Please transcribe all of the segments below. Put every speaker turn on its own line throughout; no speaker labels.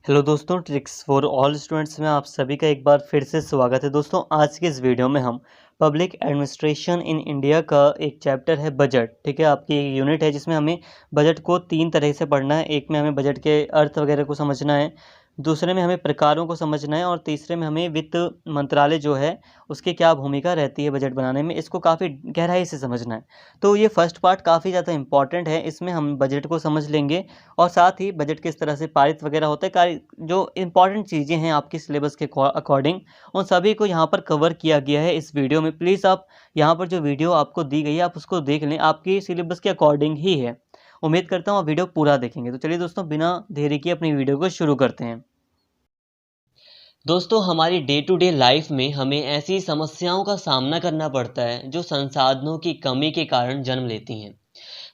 Hello दोस्तों, tricks for all students में आप सभी का एक बार फिर से स्वागत है। दोस्तों, आज के इस वीडियो में हम पब्लिक एडमिनिस्ट्रेशन इन इंडिया का एक चैप्टर है बजट। ठीक है, आपकी एक यूनिट है जिसमें हमें बजट को 3 तरह से पढ़ना है। एक में हमें बजट के अर्थ वगैरह को समझना है, दूसरे में हमें प्रकारों को समझना है और तीसरे में हमें वित्त मंत्रालय जो है उसकी क्या भूमिका रहती है बजट बनाने में, इसको काफ़ी गहराई से समझना है। तो ये फर्स्ट पार्ट काफ़ी ज़्यादा इंपॉर्टेंट है, इसमें हम बजट को समझ लेंगे और साथ ही बजट किस तरह से पारित वगैरह होता है, जो इंपॉर्टेंट चीज़ें हैं आपकी सिलेबस के अकॉर्डिंग, उन सभी को यहाँ पर कवर किया गया है इस वीडियो में। प्लीज़ आप यहाँ पर जो वीडियो आपको दी गई है आप उसको देख लें, आपकी सिलेबस के अकॉर्डिंग ही है। उम्मीद करता हूँ आप वीडियो पूरा देखेंगे। तो चलिए दोस्तों, बिना देरी किए अपनी वीडियो को शुरू करते हैं।
दोस्तों, हमारी डे टू डे लाइफ में हमें ऐसी समस्याओं का सामना करना पड़ता है जो संसाधनों की कमी के कारण जन्म लेती हैं।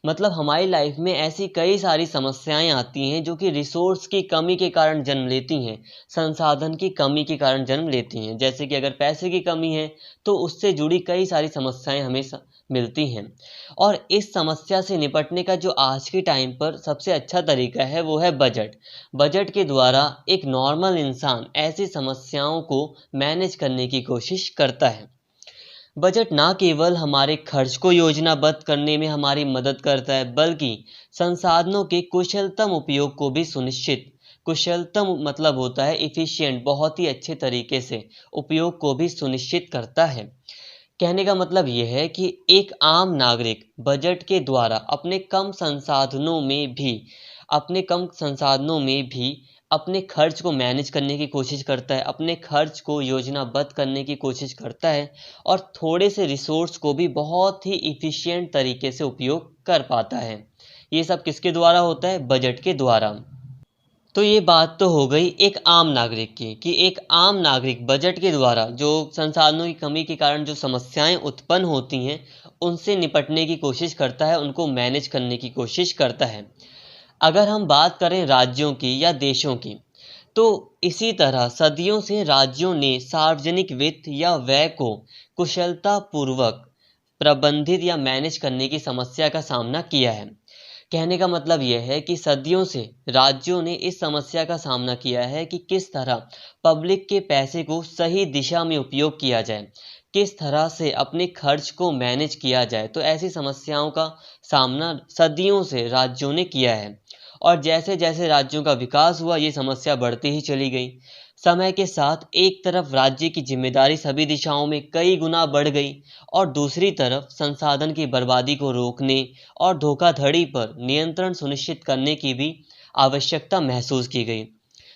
मतलब हमारी लाइफ में ऐसी कई सारी समस्याएं आती हैं जो कि रिसोर्स की कमी के कारण जन्म लेती हैं, संसाधन की कमी के कारण जन्म लेती हैं। जैसे कि अगर पैसे की कमी है तो उससे जुड़ी कई सारी समस्याएं हमें मिलती हैं। और इस समस्या से निपटने का जो आज के टाइम पर सबसे अच्छा तरीका है वो है बजट। बजट के द्वारा एक नॉर्मल इंसान ऐसी समस्याओं को मैनेज करने की कोशिश करता है। बजट ना केवल हमारे खर्च को योजनाबद्ध करने में हमारी मदद करता है, बल्कि संसाधनों के कुशलतम उपयोग को भी सुनिश्चित, कुशलतम मतलब होता है इफिशिएंट, बहुत ही अच्छे तरीके से उपयोग को भी सुनिश्चित करता है। कहने का मतलब यह है कि एक आम नागरिक बजट के द्वारा अपने कम संसाधनों में भी अपने खर्च को मैनेज करने की कोशिश करता है, अपने खर्च को योजनाबद्ध करने की कोशिश करता है और थोड़े से रिसोर्स को भी बहुत ही इफ़िशिएंट तरीके से उपयोग कर पाता है। ये सब किसके द्वारा होता है? बजट के द्वारा। तो ये बात तो हो गई एक आम नागरिक की कि एक आम नागरिक बजट के द्वारा जो संसाधनों की कमी के कारण जो समस्याएं उत्पन्न होती हैं उनसे निपटने की कोशिश करता है, उनको मैनेज करने की कोशिश करता है। अगर हम बात करें राज्यों की या देशों की, तो इसी तरह सदियों से राज्यों ने सार्वजनिक वित्त या व्यय को कुशलतापूर्वक प्रबंधित या मैनेज करने की समस्या का सामना किया है। कहने का मतलब यह है कि सदियों से राज्यों ने इस समस्या का सामना किया है कि किस तरह पब्लिक के पैसे को सही दिशा में उपयोग किया जाए, किस तरह से अपने खर्च को मैनेज किया जाए। तो ऐसी समस्याओं का सामना सदियों से राज्यों ने किया है और जैसे जैसे राज्यों का विकास हुआ ये समस्या बढ़ती ही चली गई। समय के साथ एक तरफ राज्य की जिम्मेदारी सभी दिशाओं में कई गुना बढ़ गई और दूसरी तरफ संसाधन की बर्बादी को रोकने और धोखाधड़ी पर नियंत्रण सुनिश्चित करने की भी आवश्यकता महसूस की गई।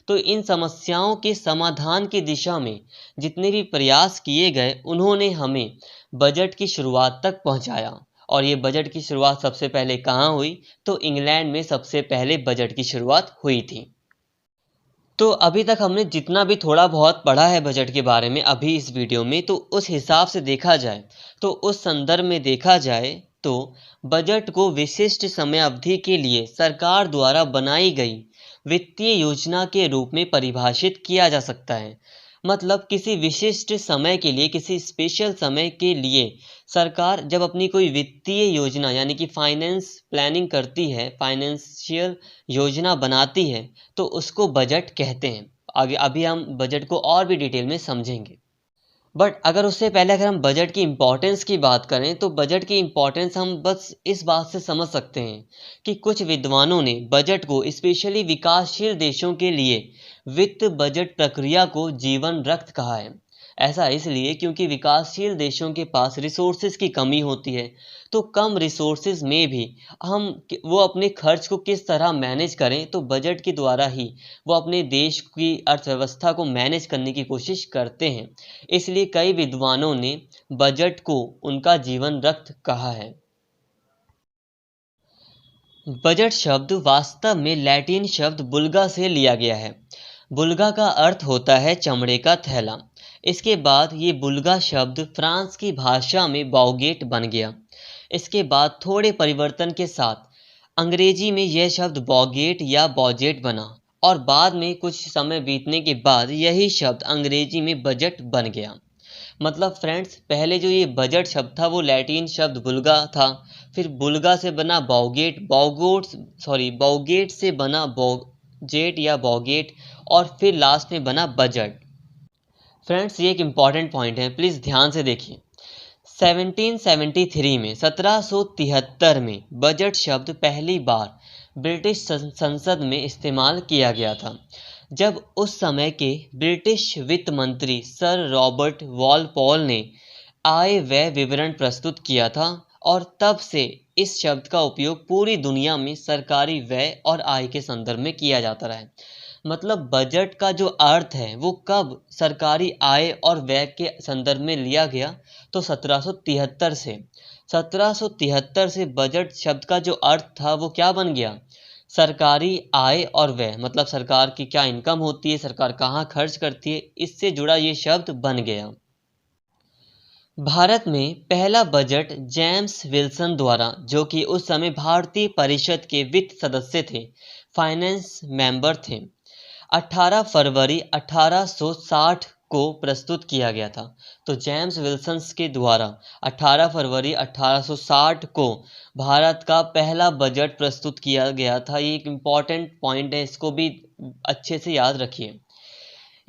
तो इन समस्याओं के समाधान की दिशा में जितने भी प्रयास किए गए उन्होंने हमें बजट की शुरुआत तक पहुंचाया। और ये बजट की शुरुआत सबसे पहले कहाँ हुई? तो इंग्लैंड में सबसे पहले बजट की शुरुआत हुई थी। तो अभी तक हमने जितना भी थोड़ा बहुत पढ़ा है बजट के बारे में अभी इस वीडियो में, तो उस हिसाब से देखा जाए, तो उस संदर्भ में देखा जाए तो बजट को विशिष्ट समय अवधि के लिए सरकार द्वारा बनाई गई वित्तीय योजना के रूप में परिभाषित किया जा सकता है। मतलब किसी विशिष्ट समय के लिए, किसी स्पेशल समय के लिए सरकार जब अपनी कोई वित्तीय योजना यानी कि फाइनेंस प्लानिंग करती है, फाइनेंशियल योजना बनाती है, तो उसको बजट कहते हैं। आगे अभी हम बजट को और भी डिटेल में समझेंगे। बट अगर उससे पहले अगर हम बजट की इम्पोर्टेंस की बात करें, तो बजट की इम्पोर्टेंस हम बस इस बात से समझ सकते हैं कि कुछ विद्वानों ने बजट को स्पेशली विकासशील देशों के लिए वित्त बजट प्रक्रिया को जीवन रक्त कहा है। ऐसा इसलिए क्योंकि विकासशील देशों के पास रिसोर्सेज की कमी होती है, तो कम रिसोर्सेज में भी वो अपने खर्च को किस तरह मैनेज करें, तो बजट के द्वारा ही वो अपने देश की अर्थव्यवस्था को मैनेज करने की कोशिश करते हैं। इसलिए कई विद्वानों ने बजट को उनका जीवन रक्त कहा है। बजट शब्द वास्तव में लैटिन शब्द बुल्गा से लिया गया है। बुल्गा का अर्थ होता है चमड़े का थैला। इसके बाद ये बुल्गा शब्द फ्रांस की भाषा में बॉगेट बन गया। इसके बाद थोड़े परिवर्तन के साथ अंग्रेजी में यह शब्द बॉगेट या बॉजेट बना और बाद में कुछ समय बीतने के बाद यही शब्द अंग्रेजी में बजट बन गया। मतलब फ्रेंड्स, पहले जो ये बजट शब्द था वो लैटिन शब्द बुल्गा था, फिर बुल्गा से बना बॉगेट, बॉगेट से बना जेट या बॉगेट, और फिर लास्ट में बना बजट। फ्रेंड्स, ये एक इम्पॉर्टेंट पॉइंट है, प्लीज़ ध्यान से देखिए। 1773 में 1773 में बजट शब्द पहली बार ब्रिटिश संसद में इस्तेमाल किया गया था, जब उस समय के ब्रिटिश वित्त मंत्री सर रॉबर्ट वॉलपॉल ने आय व्यय विवरण प्रस्तुत किया था, और तब से इस शब्द का उपयोग पूरी दुनिया में सरकारी व्यय और आय के संदर्भ में किया जाता रहा है। मतलब बजट का जो अर्थ है वो कब सरकारी आय और व्यय के संदर्भ में लिया गया, तो 1773 से। 1773 से बजट शब्द का जो अर्थ था वो क्या बन गया, सरकारी आय और व्यय, मतलब सरकार की क्या इनकम होती है, सरकार कहाँ खर्च करती है, इससे जुड़ा ये शब्द बन गया। भारत में पहला बजट जेम्स विल्सन द्वारा, जो कि उस समय भारतीय परिषद के वित्त सदस्य थे, फाइनेंस मेंबर थे, 18 फरवरी 1860 को प्रस्तुत किया गया था। तो जेम्स विल्सन के द्वारा 18 फरवरी 1860 को भारत का पहला बजट प्रस्तुत किया गया था। ये एक इम्पॉर्टेंट पॉइंट है, इसको भी अच्छे से याद रखिए।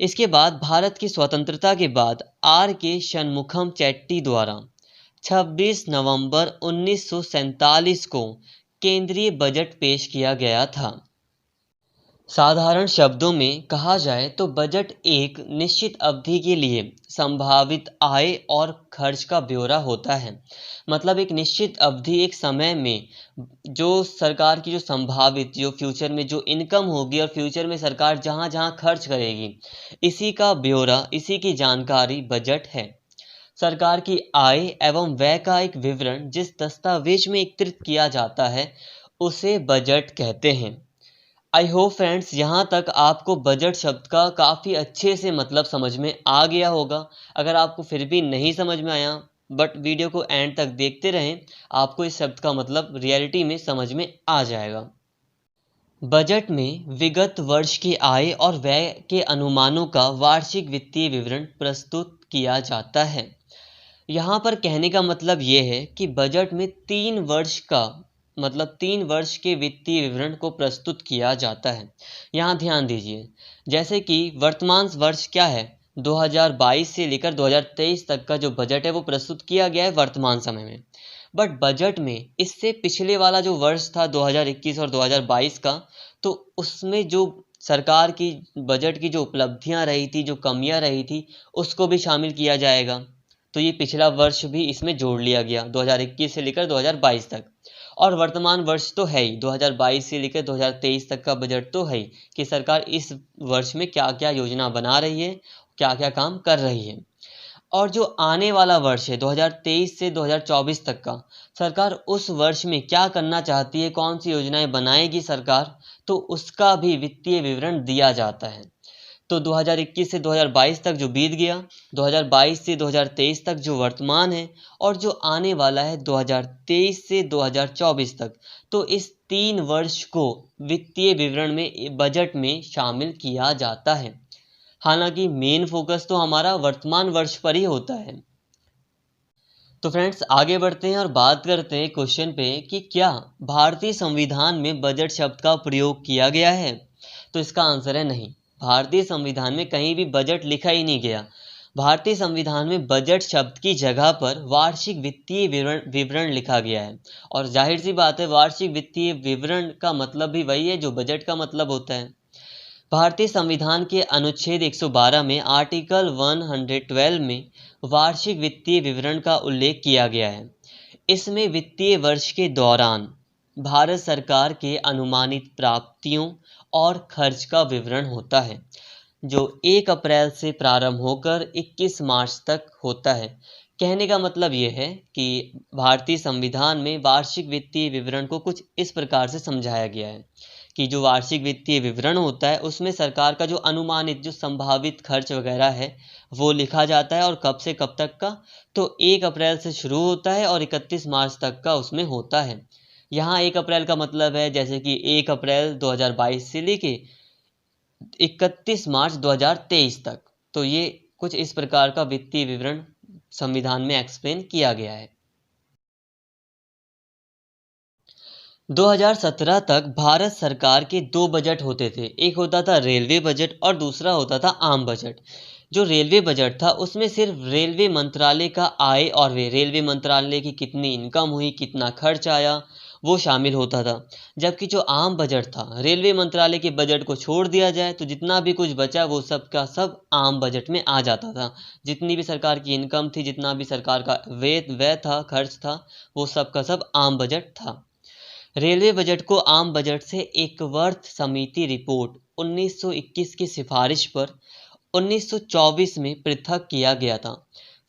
इसके बाद भारत की स्वतंत्रता के बाद आर के शनमुखम चेट्टी द्वारा 26 नवंबर 1947 को केंद्रीय बजट पेश किया गया था। साधारण शब्दों में कहा जाए तो बजट एक निश्चित अवधि के लिए संभावित आय और खर्च का ब्यौरा होता है। मतलब एक निश्चित अवधि, एक समय में जो सरकार की जो संभावित, जो फ्यूचर में जो इनकम होगी और फ्यूचर में सरकार जहाँ जहाँ खर्च करेगी, इसी का ब्यौरा, इसी की जानकारी बजट है। सरकार की आय एवं व्यय का एक विवरण जिस दस्तावेज में एकत्रित किया जाता है उसे बजट कहते हैं। आई होप फ्रेंड्स, यहाँ तक आपको बजट शब्द का काफ़ी अच्छे से मतलब समझ में आ गया होगा। अगर आपको फिर भी नहीं समझ में आया, बट वीडियो को एंड तक देखते रहें, आपको इस शब्द का मतलब रियलिटी में समझ में आ जाएगा। बजट में विगत वर्ष की आय और व्यय के अनुमानों का वार्षिक वित्तीय विवरण प्रस्तुत किया जाता है। यहाँ पर कहने का मतलब ये है कि बजट में 3 वर्ष का, मतलब 3 वर्ष के वित्तीय विवरण को प्रस्तुत किया जाता है। यहाँ ध्यान दीजिए, जैसे कि वर्तमान वर्ष क्या है, 2022 से लेकर 2023 तक का जो बजट है वो प्रस्तुत किया गया है वर्तमान समय में। बट बजट में इससे पिछले वाला जो वर्ष था 2021 और 2022 का, तो उसमें जो सरकार की बजट की जो उपलब्धियां रही थी, जो कमियां रही थी, उसको भी शामिल किया जाएगा। तो ये पिछला वर्ष भी इसमें जोड़ लिया गया 2021 से लेकर 2022 तक। और वर्तमान वर्ष तो है ही, 2022 से लेकर 2023 तक का बजट तो है ही, कि सरकार इस वर्ष में क्या क्या योजना बना रही है, क्या क्या काम कर रही है। और जो आने वाला वर्ष है 2023 से 2024 तक का, सरकार उस वर्ष में क्या करना चाहती है, कौन सी योजनाएं बनाएगी सरकार, तो उसका भी वित्तीय विवरण दिया जाता है। तो 2021 से 2022 तक जो बीत गया, 2022 से 2023 तक जो वर्तमान है, और जो आने वाला है 2023 से 2024 तक, तो इस 3 वर्ष को वित्तीय विवरण में, बजट में शामिल किया जाता है। हालांकि मेन फोकस तो हमारा वर्तमान वर्ष पर ही होता है। तो फ्रेंड्स, आगे बढ़ते हैं और बात करते हैं क्वेश्चन पे कि क्या भारतीय संविधान में बजट शब्द का प्रयोग किया गया है। तो इसका आंसर है नहीं। भारतीय संविधान में कहीं भी बजट लिखा ही नहीं गया। भारतीय संविधान में बजट शब्द की जगह पर वार्षिक वित्तीय विवरण लिखा गया है। और जाहिर सी बात है, वार्षिक वित्तीय विवरण का मतलब भी वही है जो बजट का मतलब होता है। भारतीय संविधान के अनुच्छेद 112 में आर्टिकल 112 में वार्षिक वित्तीय विवरण का उल्लेख किया गया है। इसमें वित्तीय वर्ष के दौरान भारत सरकार के अनुमानित प्राप्तियों और खर्च का विवरण होता है, जो 1 अप्रैल से प्रारंभ होकर 21 मार्च तक होता है। कहने का मतलब ये है कि भारतीय संविधान में वार्षिक वित्तीय विवरण को कुछ इस प्रकार से समझाया गया है कि जो वार्षिक वित्तीय विवरण होता है उसमें सरकार का जो अनुमानित, जो संभावित खर्च वगैरह है वो लिखा जाता है, और कब से कब तक का, तो 1 अप्रैल से शुरू होता है और 31 मार्च तक का उसमें होता है। यहाँ 1 अप्रैल का मतलब है जैसे कि 1 अप्रैल 2022 से लेके 31 मार्च 2023 तक। तो ये कुछ इस प्रकार का वित्तीय विवरण संविधान में एक्सप्लेन किया गया है। 2017 तक भारत सरकार के दो बजट होते थे, एक होता था रेलवे बजट और दूसरा होता था आम बजट। जो रेलवे बजट था उसमें सिर्फ रेलवे मंत्रालय का आय और व्यय, रेलवे मंत्रालय की कितनी इनकम हुई, कितना खर्च आया, वो शामिल होता था। जबकि जो आम बजट था, रेलवे मंत्रालय के बजट को छोड़ दिया जाए तो जितना भी कुछ बचा वो सब का सब आम बजट में आ जाता था। जितनी भी सरकार की इनकम थी, जितना भी सरकार का व्यय था, खर्च था, वो सब का सब आम बजट था। रेलवे बजट को आम बजट से एकवर्थ समिति रिपोर्ट 1921 की सिफारिश पर 1924 में पृथक किया गया था।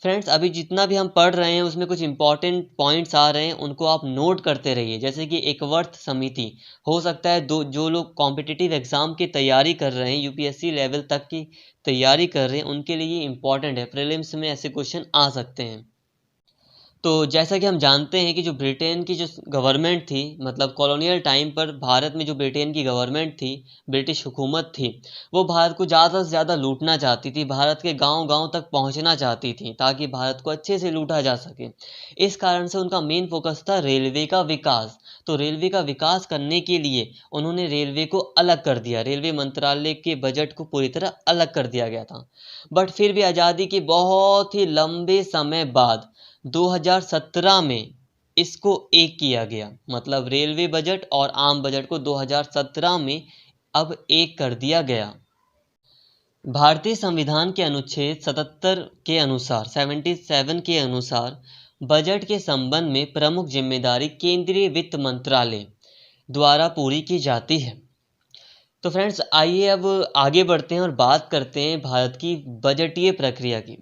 फ्रेंड्स, अभी जितना भी हम पढ़ रहे हैं उसमें कुछ इंपॉर्टेंट पॉइंट्स आ रहे हैं, उनको आप नोट करते रहिए। जैसे कि एकवर्थ समिति, हो सकता है जो लोग कॉम्पिटिटिव एग्जाम की तैयारी कर रहे हैं, यूपीएससी लेवल तक की तैयारी कर रहे हैं, उनके लिए ये इंपॉर्टेंट है। प्रीलिम्स में ऐसे क्वेश्चन आ सकते हैं। तो जैसा कि हम जानते हैं कि जो ब्रिटेन की जो गवर्नमेंट थी, मतलब कॉलोनियल टाइम पर भारत में जो ब्रिटेन की गवर्नमेंट थी, ब्रिटिश हुकूमत थी, वो भारत को ज़्यादा से ज़्यादा लूटना चाहती थी, भारत के गांव-गांव तक पहुंचना चाहती थी ताकि भारत को अच्छे से लूटा जा सके। इस कारण से उनका मेन फोकस था रेलवे का विकास। तो रेलवे का विकास करने के लिए उन्होंने रेलवे को अलग कर दिया, रेलवे मंत्रालय के बजट को पूरी तरह अलग कर दिया गया था। बट फिर भी आज़ादी के बहुत ही लंबे समय बाद 2017 में इसको एक किया गया, मतलब रेलवे बजट और आम बजट को 2017 में अब एक कर दिया गया। भारतीय संविधान के अनुच्छेद 77 के अनुसार 77 के अनुसार बजट के संबंध में प्रमुख जिम्मेदारी केंद्रीय वित्त मंत्रालय द्वारा पूरी की जाती है। तो फ्रेंड्स, आइए अब आगे बढ़ते हैं और बात करते हैं भारत की बजटीय प्रक्रिया की।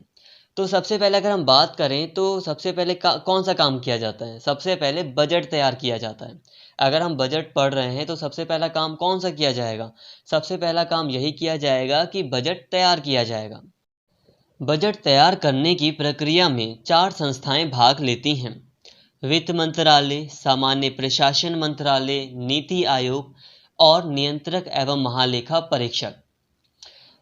तो सबसे पहले अगर हम बात करें तो सबसे पहले कौन सा काम किया जाता है? सबसे पहले बजट तैयार किया जाता है। अगर हम बजट पढ़ रहे हैं तो सबसे पहला काम कौन सा किया जाएगा? सबसे पहला काम यही किया जाएगा कि बजट तैयार किया जाएगा। बजट तैयार करने की प्रक्रिया में 4 संस्थाएं भाग लेती हैं: वित्त मंत्रालय, सामान्य प्रशासन मंत्रालय, नीति आयोग और नियंत्रक एवं महालेखा परीक्षक।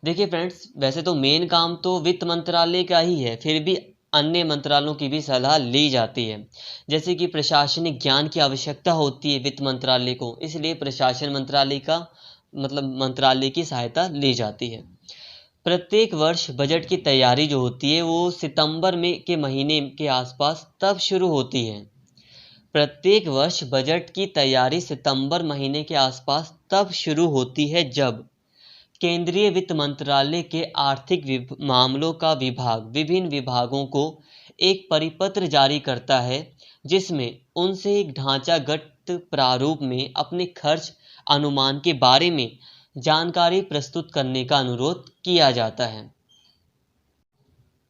देखिए फ्रेंड्स, वैसे तो मेन काम तो वित्त मंत्रालय का ही है, फिर भी अन्य मंत्रालयों की भी सलाह ली जाती है। जैसे कि प्रशासनिक ज्ञान की आवश्यकता होती है वित्त मंत्रालय को, इसलिए प्रशासन मंत्रालय का मतलब मंत्रालय की सहायता ली जाती है। प्रत्येक वर्ष बजट की तैयारी जो होती है वो सितंबर में के महीने के आसपास तब शुरू होती है। प्रत्येक वर्ष बजट की तैयारी सितंबर महीने के आसपास तब शुरू होती है जब केंद्रीय वित्त मंत्रालय के आर्थिक मामलों का विभाग विभिन्न विभागों को एक परिपत्र जारी करता है, जिसमें उनसे एक ढांचागत प्रारूप में अपने खर्च अनुमान के बारे में जानकारी प्रस्तुत करने का अनुरोध किया जाता है।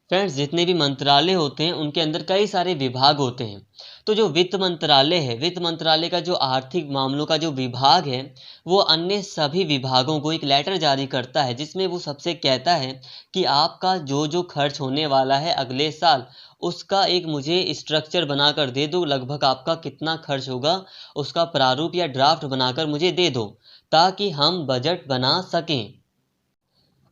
फ्रेंड्स, जितने भी मंत्रालय होते हैं उनके अंदर कई सारे विभाग होते हैं। तो जो वित्त मंत्रालय है, वित्त मंत्रालय का जो आर्थिक मामलों का जो विभाग है, वो अन्य सभी विभागों को एक लेटर जारी करता है, जिसमें वो सबसे कहता है कि आपका जो जो खर्च होने वाला है अगले साल, उसका एक मुझे स्ट्रक्चर बनाकर दे दो, लगभग आपका कितना खर्च होगा उसका प्रारूप या ड्राफ्ट बनाकर मुझे दे दो, ताकि हम बजट बना सकें।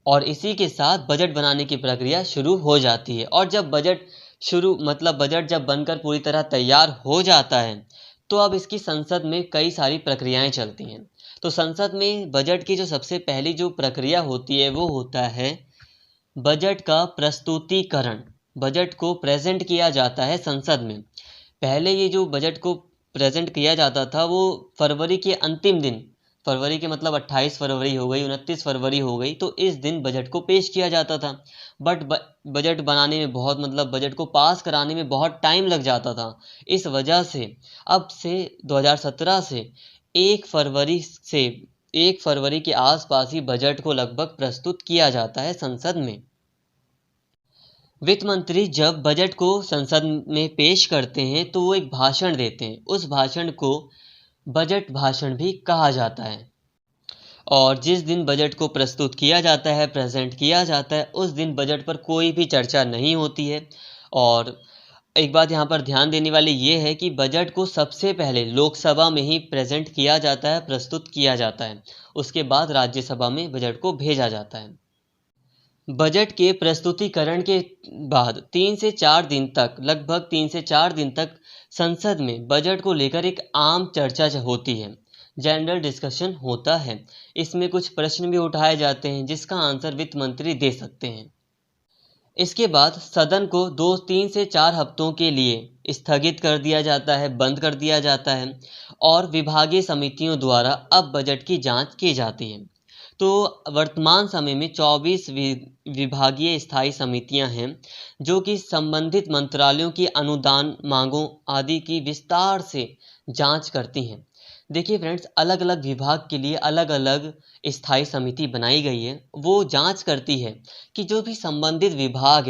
और इसी के साथ बजट बनाने की प्रक्रिया शुरू हो जाती है। और जब बजट जब बनकर पूरी तरह तैयार हो जाता है तो अब इसकी संसद में कई सारी प्रक्रियाएं चलती हैं। तो संसद में बजट की जो सबसे पहली जो प्रक्रिया होती है वो होता है बजट का प्रस्तुतिकरण। बजट को प्रेजेंट किया जाता है संसद में। पहले ये जो बजट को प्रेजेंट किया जाता था वो फरवरी के अंतिम दिन, फरवरी के मतलब 28 फरवरी हो गई, 29 फरवरी हो गई, तो इस दिन बजट को पेश किया जाता था। बट बजट बनाने में बजट को पास कराने में बहुत टाइम लग जाता था। इस वजह से अब से 2017 से 1 फरवरी के आसपास ही बजट को लगभग प्रस्तुत किया जाता है संसद में। वित्त मंत्री जब बजट को संसद में पेश करते हैं तो वो एक भाषण देते हैं। उस भाषण को बजट भाषण भी कहा जाता है। और जिस दिन बजट को प्रस्तुत किया जाता है, प्रेजेंट किया जाता है, उस दिन बजट पर कोई भी चर्चा नहीं होती है। और एक बात यहाँ पर ध्यान देने वाली ये है कि बजट को सबसे पहले लोकसभा में ही प्रेजेंट किया जाता है, प्रस्तुत किया जाता है। उसके बाद राज्यसभा में बजट को भेजा जाता है। बजट के प्रस्तुतिकरण के बाद 3 से 4 दिन तक, लगभग 3 से 4 दिन तक संसद में बजट को लेकर एक आम चर्चा होती है, जनरल डिस्कशन होता है। इसमें कुछ प्रश्न भी उठाए जाते हैं जिसका आंसर वित्त मंत्री दे सकते हैं। इसके बाद सदन को 2-3 से 4 हफ्तों के लिए स्थगित कर दिया जाता है, बंद कर दिया जाता है और विभागीय समितियों द्वारा अब बजट की जांच की जाती है। तो वर्तमान समय में 24 विभागीय स्थायी समितियां हैं जो कि संबंधित मंत्रालयों की अनुदान मांगों आदि की विस्तार से जांच करती हैं। देखिए फ्रेंड्स, अलग अलग विभाग के लिए अलग अलग स्थायी समिति बनाई गई है। वो जांच करती है कि जो भी संबंधित विभाग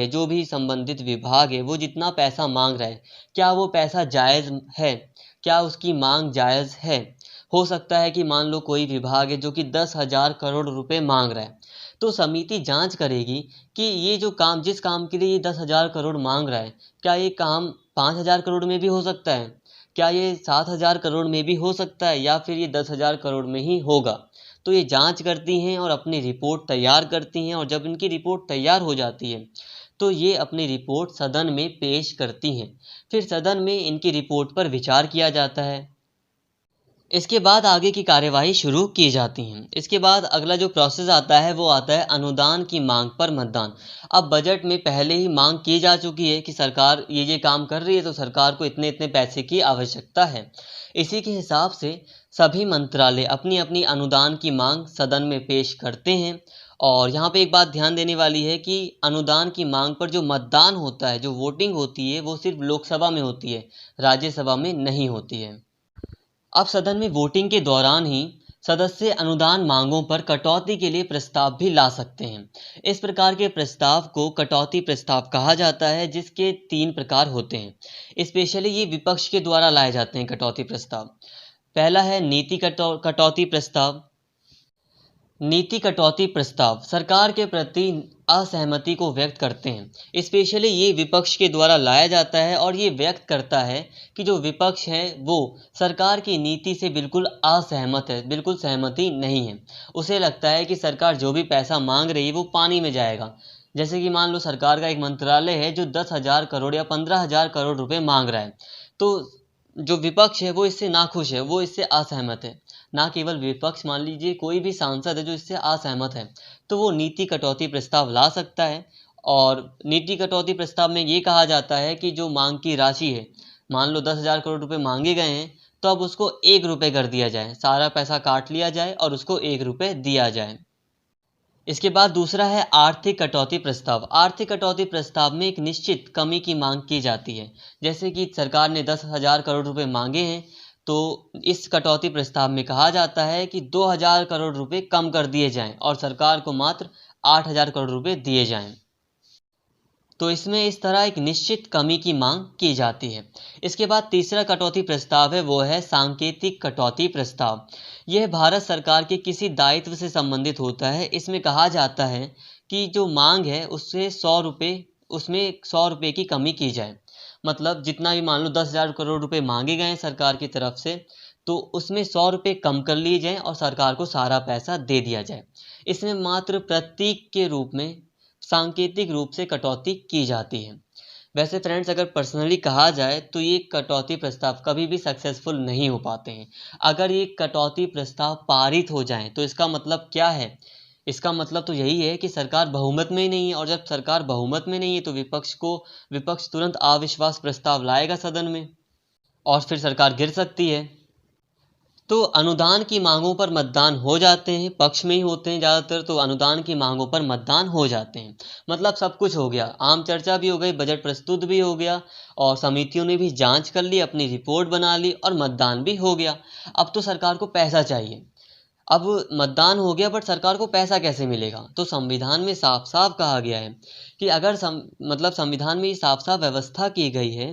है वो जितना पैसा मांग रहा है, क्या वो पैसा जायज़ है, क्या उसकी मांग जायज़ है। हो सकता है कि मान लो कोई विभाग है जो कि 10,000 करोड़ रुपए मांग रहा है, तो समिति जांच करेगी कि ये जो काम, जिस काम के लिए ये 10,000 करोड़ मांग रहा है, क्या ये काम 5,000 करोड़ में भी हो सकता है, क्या ये 7,000 करोड़ में भी हो सकता है, या फिर ये 10,000 करोड़ में ही होगा। तो ये जांच करती हैं और अपनी रिपोर्ट तैयार करती हैं, और जब इनकी रिपोर्ट तैयार हो जाती है तो ये अपनी रिपोर्ट सदन में पेश करती हैं। फिर सदन में इनकी रिपोर्ट पर विचार किया जाता है। इसके बाद आगे की कार्यवाही शुरू की जाती हैं। इसके बाद अगला जो प्रोसेस आता है वो आता है अनुदान की मांग पर मतदान। अब बजट में पहले ही मांग की जा चुकी है कि सरकार ये काम कर रही है तो सरकार को इतने इतने पैसे की आवश्यकता है। इसी के हिसाब से सभी मंत्रालय अपनी अपनी अनुदान की मांग सदन में पेश करते हैं। और यहाँ पे एक बात ध्यान देने वाली है कि अनुदान की मांग पर जो मतदान होता है, जो वोटिंग होती है, वो सिर्फ लोकसभा में होती है, राज्यसभा में नहीं होती है। अब सदन में वोटिंग के दौरान ही सदस्य अनुदान मांगों पर कटौती के लिए प्रस्ताव भी ला सकते हैं। इस प्रकार के प्रस्ताव को कटौती प्रस्ताव कहा जाता है, जिसके 3 प्रकार होते हैं। स्पेशली ये विपक्ष के द्वारा लाए जाते हैं कटौती प्रस्ताव। पहला है नीति कटौती प्रस्ताव। नीति कटौती प्रस्ताव सरकार के प्रति असहमति को व्यक्त करते हैं। स्पेशली ये विपक्ष के द्वारा लाया जाता है और ये व्यक्त करता है कि जो विपक्ष है वो सरकार की नीति से बिल्कुल असहमत है, बिल्कुल सहमति नहीं है। उसे लगता है कि सरकार जो भी पैसा मांग रही है वो पानी में जाएगा। जैसे कि मान लो सरकार का एक मंत्रालय है जो 10,000 करोड़ या 15,000 करोड़ रुपए मांग रहा है, तो जो विपक्ष है वो इससे नाखुश है, वो इससे असहमत है। ना केवल विपक्ष, मान लीजिए कोई भी सांसद है जो इससे असहमत है, तो वो नीति कटौती प्रस्ताव ला सकता है। और नीति कटौती प्रस्ताव में ये कहा जाता है कि जो मांग की राशि है, मान लो 10,000 करोड़ रुपए मांगे गए हैं, तो अब उसको 1 रुपये कर दिया जाए, सारा पैसा काट लिया जाए और उसको 1 रुपये दिया जाए। इसके बाद दूसरा है आर्थिक कटौती प्रस्ताव। आर्थिक कटौती प्रस्ताव में एक निश्चित कमी की मांग की जाती है। जैसे कि सरकार ने 10,000 करोड़ रुपए मांगे हैं, तो इस कटौती प्रस्ताव में कहा जाता है कि 2,000 करोड़ रुपए कम कर दिए जाएं और सरकार को मात्र 8,000 करोड़ रुपए दिए जाएं। तो इसमें इस तरह एक निश्चित कमी की मांग की जाती है। इसके बाद तीसरा कटौती प्रस्ताव है वो है सांकेतिक कटौती प्रस्ताव। यह भारत सरकार के किसी दायित्व से संबंधित होता है। इसमें कहा जाता है कि जो मांग है उससे 100 रुपये, उसमें 100 रुपये की कमी की जाए। मतलब जितना भी, मान लो 10,000 करोड़ रुपए मांगे गए हैं सरकार की तरफ से, तो उसमें 100 रुपये कम कर लिए जाएं और सरकार को सारा पैसा दे दिया जाए। इसमें मात्र प्रतीक के रूप में, सांकेतिक रूप से कटौती की जाती है। वैसे फ्रेंड्स, अगर पर्सनली कहा जाए तो ये कटौती प्रस्ताव कभी भी सक्सेसफुल नहीं हो पाते हैं। अगर ये कटौती प्रस्ताव पारित हो जाएं तो इसका मतलब क्या है? इसका मतलब तो यही है कि सरकार बहुमत में ही नहीं है, और जब सरकार बहुमत में नहीं है तो विपक्ष तुरंत अविश्वास प्रस्ताव लाएगा सदन में और फिर सरकार गिर सकती है। तो अनुदान की मांगों पर मतदान हो जाते हैं, पक्ष में ही होते हैं ज़्यादातर, तो अनुदान की मांगों पर मतदान हो जाते हैं। मतलब सब कुछ हो गया, आम चर्चा भी हो गई, बजट प्रस्तुत भी हो गया और समितियों ने भी जांच कर ली, अपनी रिपोर्ट बना ली और मतदान भी हो गया। अब तो सरकार को पैसा चाहिए। अब मतदान हो गया, बट सरकार को पैसा कैसे मिलेगा? तो संविधान में साफ साफ कहा गया है कि अगर संविधान में ये साफ साफ व्यवस्था की गई है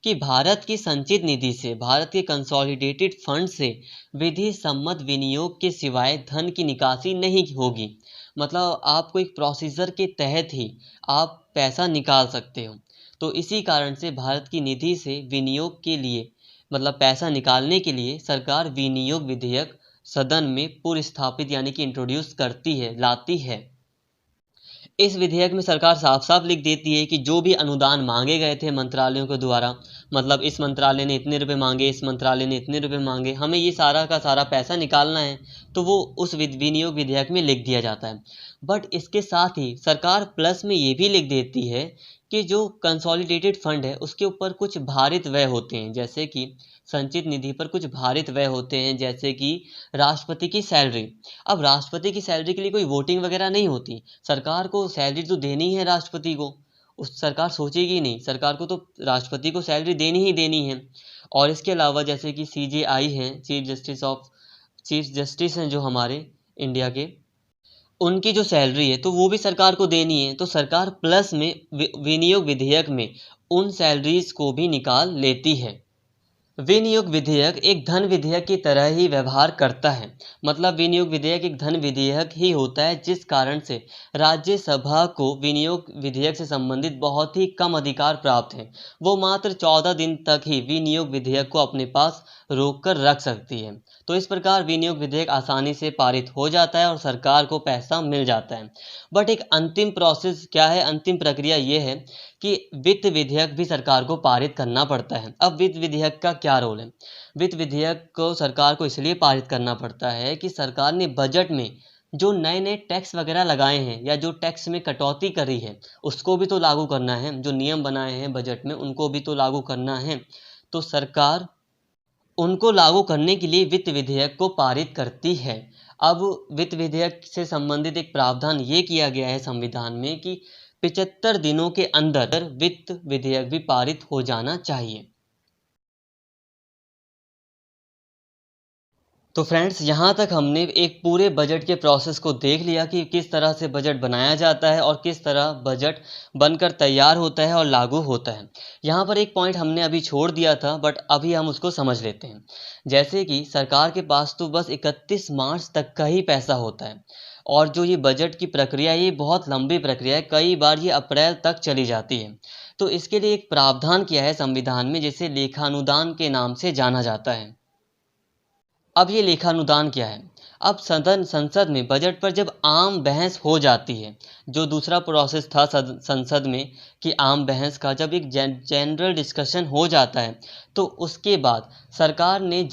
कि भारत की संचित निधि से, भारत के कंसोलिडेटेड फंड से विधि सम्मत विनियोग के सिवाय धन की निकासी नहीं होगी। मतलब आपको एक प्रोसीजर के तहत ही आप पैसा निकाल सकते हो। तो इसी कारण से भारत की निधि से विनियोग के लिए, मतलब पैसा निकालने के लिए सरकार विनियोग विधेयक सदन में पुरस्थापित यानी कि इंट्रोड्यूस करती है, लाती है। इस विधेयक में सरकार साफ साफ लिख देती है कि जो भी अनुदान मांगे गए थे मंत्रालयों के द्वारा, मतलब इस मंत्रालय ने इतने रुपए मांगे, इस मंत्रालय ने इतने रुपए मांगे, हमें ये सारा का सारा पैसा निकालना है, तो वो उस विनियोग विधेयक में लिख दिया जाता है। बट इसके साथ ही सरकार प्लस में ये भी लिख देती है कि जो कंसोलिडेटेड फंड है उसके ऊपर कुछ भारित व्यय होते हैं, जैसे कि संचित निधि पर कुछ भारित व्यय होते हैं, जैसे कि राष्ट्रपति की सैलरी। अब राष्ट्रपति की सैलरी के लिए कोई वोटिंग वगैरह नहीं होती, सरकार को सैलरी तो देनी है राष्ट्रपति को, उस सरकार सोचेगी नहीं, सरकार को तो राष्ट्रपति को सैलरी देनी ही देनी है। और इसके अलावा जैसे कि CJI हैं, चीफ जस्टिस हैं जो हमारे इंडिया के, उनकी जो सैलरी है तो वो भी सरकार को देनी है, तो सरकार प्लस में विनियोग विधेयक में उन सैलरीज को भी निकाल लेती है। विनियोग विधेयक एक धन विधेयक की तरह ही व्यवहार करता है, मतलब विनियोग विधेयक एक धन विधेयक ही होता है, जिस कारण से राज्यसभा को विनियोग विधेयक से संबंधित बहुत ही कम अधिकार प्राप्त हैं। वो मात्र 14 दिन तक ही विनियोग विधेयक को अपने पास रोक कर रख सकती है। तो इस प्रकार विनियोग विधेयक आसानी से पारित हो जाता है और सरकार को पैसा मिल जाता है। बट एक अंतिम प्रोसेस क्या है, अंतिम प्रक्रिया ये है कि वित्त विधेयक भी सरकार को पारित करना पड़ता है। अब वित्त विधेयक का क्या रोल है? वित्त विधेयक को सरकार को इसलिए पारित करना पड़ता है कि सरकार ने बजट में जो नए नए टैक्स वगैरह लगाए हैं या जो टैक्स में कटौती करी है उसको भी तो लागू करना है, जो नियम बनाए हैं बजट में उनको भी तो लागू करना है। तो सरकार उनको लागू करने के लिए वित्त विधेयक को पारित करती है। अब वित्त विधेयक से संबंधित एक प्रावधान ये किया गया है संविधान में कि 75 दिनों के अंदर वित्त विधेयक भी पारित हो जाना चाहिए। तो फ्रेंड्स, यहाँ तक हमने एक पूरे बजट के प्रोसेस को देख लिया कि किस तरह से बजट बनाया जाता है और किस तरह बजट बनकर तैयार होता है और लागू होता है। यहाँ पर एक पॉइंट हमने अभी छोड़ दिया था, बट अभी हम उसको समझ लेते हैं। जैसे कि सरकार के पास तो बस 31 मार्च तक का ही पैसा होता है, और जो ये बजट की प्रक्रिया है ये बहुत लंबी प्रक्रिया है, कई बार ये अप्रैल तक चली जाती है। तो इसके लिए एक प्रावधान किया है संविधान में जिसे लेखानुदान के नाम से जाना जाता है। अब ये लेखानुदान क्या है? अब संसद में बजट पर जब आम बहस हो जाती है, जो दूसरा प्रोसेस था संसद में कि आम बहस का जब एक जनरल डिस्कशन हो जाता है, तो उसके बाद सरकार ने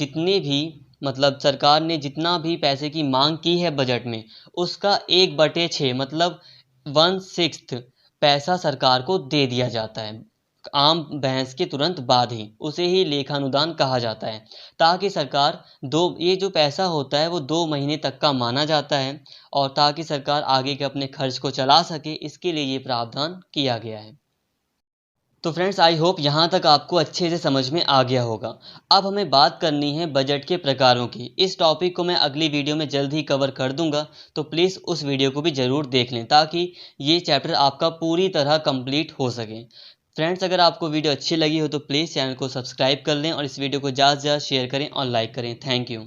सरकार ने जितना भी पैसे की मांग की है बजट में, उसका 1/6 मतलब 1/6 पैसा सरकार को दे दिया जाता है आम बहस के तुरंत बाद ही। उसे ही लेखानुदान कहा जाता है, ताकि सरकार ये जो पैसा होता है वो 2 महीने तक का माना जाता है, और ताकि सरकार आगे के अपने खर्च को चला सके, इसके लिए ये प्रावधान किया गया है। तो फ्रेंड्स, आई होप यहाँ तक आपको अच्छे से समझ में आ गया होगा। अब हमें बात करनी है बजट के प्रकारों की। इस टॉपिक को मैं अगली वीडियो में जल्द ही कवर कर दूंगा, तो प्लीज़ उस वीडियो को भी ज़रूर देख लें ताकि ये चैप्टर आपका पूरी तरह कंप्लीट हो सके। फ्रेंड्स, अगर आपको वीडियो अच्छी लगी हो तो प्लीज़ चैनल को सब्सक्राइब कर लें और इस वीडियो को ज़्यादा से ज़्यादा शेयर करें और लाइक करें। Thank you.